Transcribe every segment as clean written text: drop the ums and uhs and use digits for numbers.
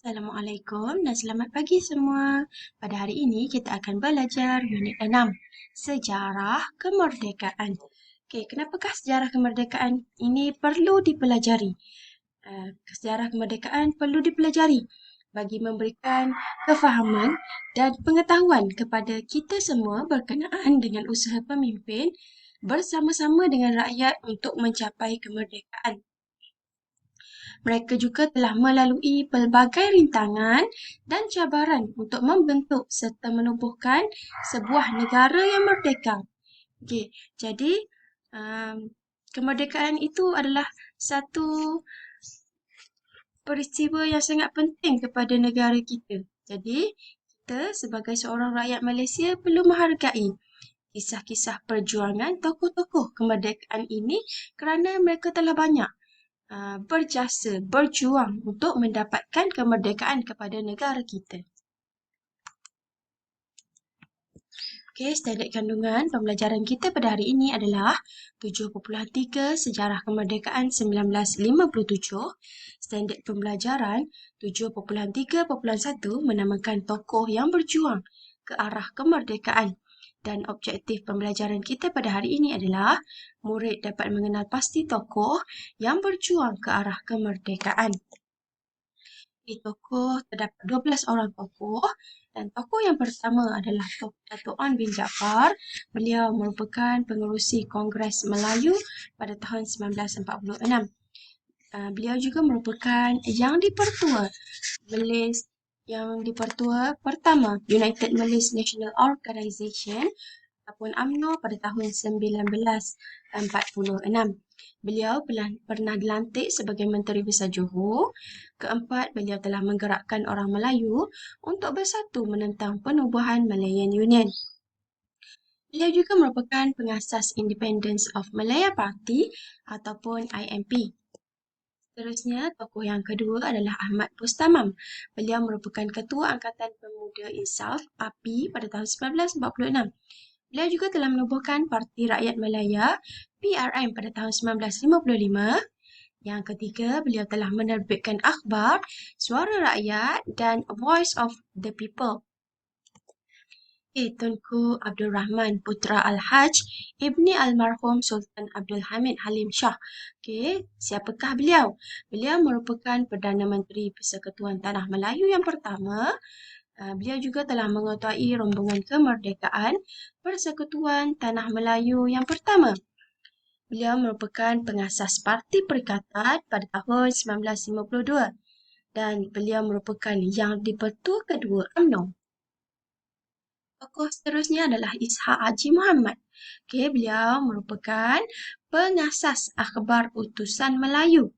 Assalamualaikum dan selamat pagi semua. Pada hari ini kita akan belajar unit 6, Sejarah Kemerdekaan. Okey, kenapakah sejarah kemerdekaan ini perlu dipelajari? Sejarah kemerdekaan perlu dipelajari bagi memberikan kefahaman dan pengetahuan kepada kita semua berkenaan dengan usaha pemimpin bersama-sama dengan rakyat untuk mencapai kemerdekaan. Mereka juga telah melalui pelbagai rintangan dan cabaran untuk membentuk serta menubuhkan sebuah negara yang merdeka. Okey, jadi kemerdekaan itu adalah satu peristiwa yang sangat penting kepada negara kita. Jadi, kita sebagai seorang rakyat Malaysia perlu menghargai kisah-kisah perjuangan tokoh-tokoh kemerdekaan ini kerana mereka telah banyak berjasa, berjuang untuk mendapatkan kemerdekaan kepada negara kita. Okey, standard kandungan pembelajaran kita pada hari ini adalah 7.3 Sejarah Kemerdekaan 1957. Standard pembelajaran 7.3.1 menamakan tokoh yang berjuang ke arah kemerdekaan. Dan objektif pembelajaran kita pada hari ini adalah murid dapat mengenal pasti tokoh yang berjuang ke arah kemerdekaan. Di tokoh terdapat 12 orang tokoh dan tokoh yang pertama adalah Datuk Onn bin Jaafar. Beliau merupakan pengerusi Kongres Melayu pada tahun 1946. Beliau juga merupakan yang dipertua pertama United Malays National Organisation ataupun UMNO pada tahun 1946. Beliau pernah dilantik sebagai Menteri Besar Johor. Keempat, beliau telah menggerakkan orang Melayu untuk bersatu menentang penubuhan Malayan Union. Beliau juga merupakan pengasas Independence of Malaya Party ataupun IMP. Seterusnya, tokoh yang kedua adalah Ahmad Bustamam. Beliau merupakan Ketua Angkatan Pemuda Insaf API pada tahun 1946. Beliau juga telah menubuhkan Parti Rakyat Malaya PRM pada tahun 1955. Yang ketiga, beliau telah menerbitkan akhbar Suara Rakyat dan Voice of the People. Tunku Abdul Rahman Putra Al-Haj Ibni Almarhum Sultan Abdul Hamid Halim Shah. Siapakah beliau? Beliau merupakan Perdana Menteri Persekutuan Tanah Melayu yang pertama. Beliau juga telah mengetuai rombongan kemerdekaan Persekutuan Tanah Melayu yang pertama. Beliau merupakan pengasas Parti Perikatan pada tahun 1952 dan beliau merupakan yang dipertua kedua UMNO. Tokoh seterusnya adalah Ishak Haji Muhammad. Beliau merupakan pengasas Akhbar Utusan Melayu.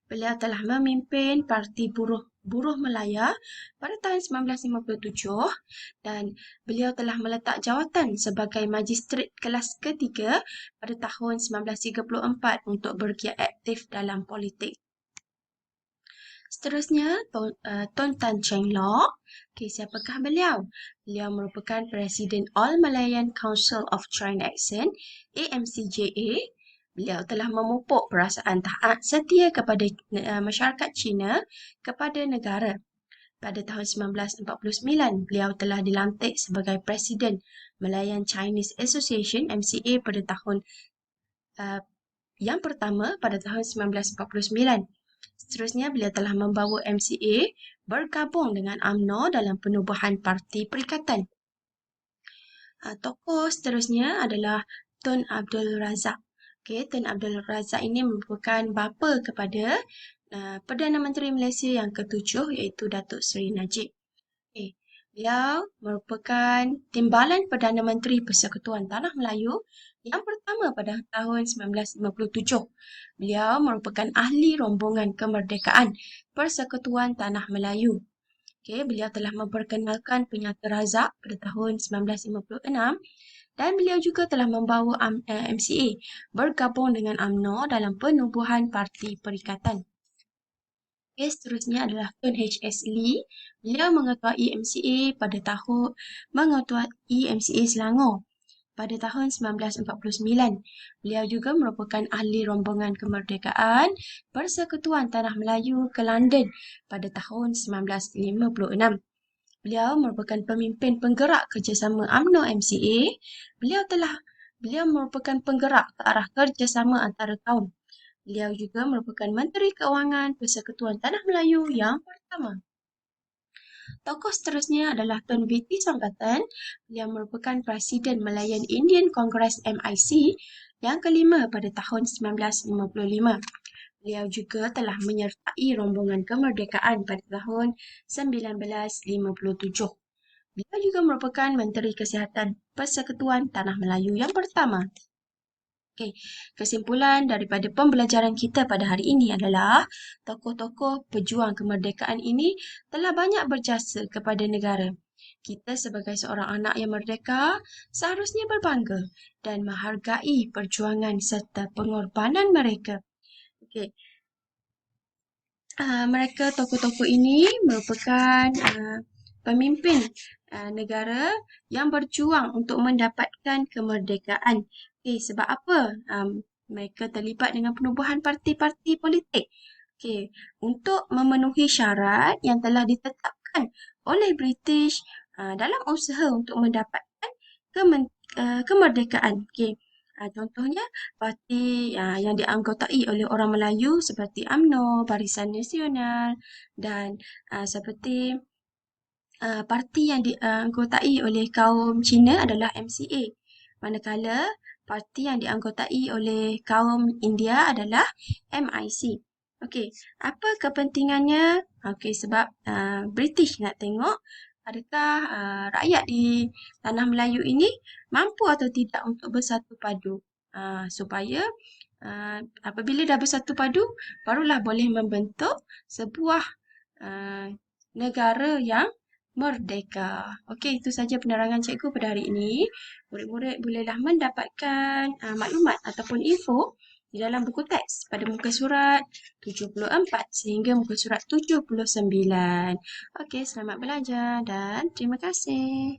Beliau telah memimpin Parti Buruh Melaya pada tahun 1957 dan beliau telah meletak jawatan sebagai Magistrat Kelas Ketiga pada tahun 1934 untuk bergiat aktif dalam politik. Seterusnya, Tun Tan Cheng Lock. Siapakah beliau? Beliau merupakan Presiden All Malayan Council of China Accent, AMCJA. Beliau telah memupuk perasaan taat setia kepada masyarakat Cina kepada negara. Pada tahun 1949, beliau telah dilantik sebagai Presiden Malayan Chinese Association MCA pada tahun yang pertama pada tahun 1949. Seterusnya, beliau telah membawa MCA bergabung dengan UMNO dalam penubuhan Parti Perikatan. Tokoh seterusnya adalah Tun Abdul Razak. Tun Abdul Razak ini merupakan bapa kepada Perdana Menteri Malaysia yang ketujuh iaitu Datuk Seri Najib. Beliau merupakan Timbalan Perdana Menteri Persekutuan Tanah Melayu yang pertama pada tahun 1957. Beliau merupakan ahli rombongan kemerdekaan Persekutuan Tanah Melayu. Beliau telah memperkenalkan Penyata Razak pada tahun 1956 dan beliau juga telah membawa MCA bergabung dengan UMNO dalam penubuhan Parti Perikatan. Seterusnya adalah Tun H.S. Lee. Beliau mengetuai MCA Selangor. pada tahun 1949. Beliau juga merupakan ahli rombongan kemerdekaan Persekutuan Tanah Melayu ke London pada tahun 1956. Beliau merupakan pemimpin penggerak kerjasama UMNO MCA. Beliau merupakan penggerak ke arah kerjasama antara kaum. Beliau juga merupakan Menteri Keuangan Persekutuan Tanah Melayu yang pertama. Tokoh seterusnya adalah Tun B.T. Songkatan. Beliau merupakan Presiden Malayan Indian Congress MIC yang kelima pada tahun 1955. Beliau juga telah menyertai rombongan kemerdekaan pada tahun 1957. Beliau juga merupakan Menteri Kesihatan Persekutuan Tanah Melayu yang pertama. Okey, kesimpulan daripada pembelajaran kita pada hari ini adalah tokoh-tokoh pejuang kemerdekaan ini telah banyak berjasa kepada negara. Kita sebagai seorang anak yang merdeka seharusnya berbangga dan menghargai perjuangan serta pengorbanan mereka. Okey, mereka tokoh-tokoh ini merupakan pemimpin negara yang berjuang untuk mendapatkan kemerdekaan. Sebab apa? Mereka terlibat dengan penubuhan parti-parti politik. Untuk memenuhi syarat yang telah ditetapkan oleh British dalam usaha untuk mendapatkan kemerdekaan. Contohnya, parti yang dianggotai oleh orang Melayu seperti UMNO, Barisan Nasional dan seperti parti yang dianggotai oleh kaum Cina adalah MCA. Manakala parti yang dianggotai oleh kaum India adalah MIC. Okey, apa kepentingannya? Okey, sebab British nak tengok adakah rakyat di Tanah Melayu ini mampu atau tidak untuk bersatu padu. Supaya apabila dah bersatu padu, barulah boleh membentuk sebuah negara yang merdeka. Okey, itu saja penerangan cikgu pada hari ini. Murid-murid bolehlah mendapatkan maklumat ataupun info di dalam buku teks pada muka surat 74 sehingga muka surat 79. Okey, selamat belajar dan terima kasih.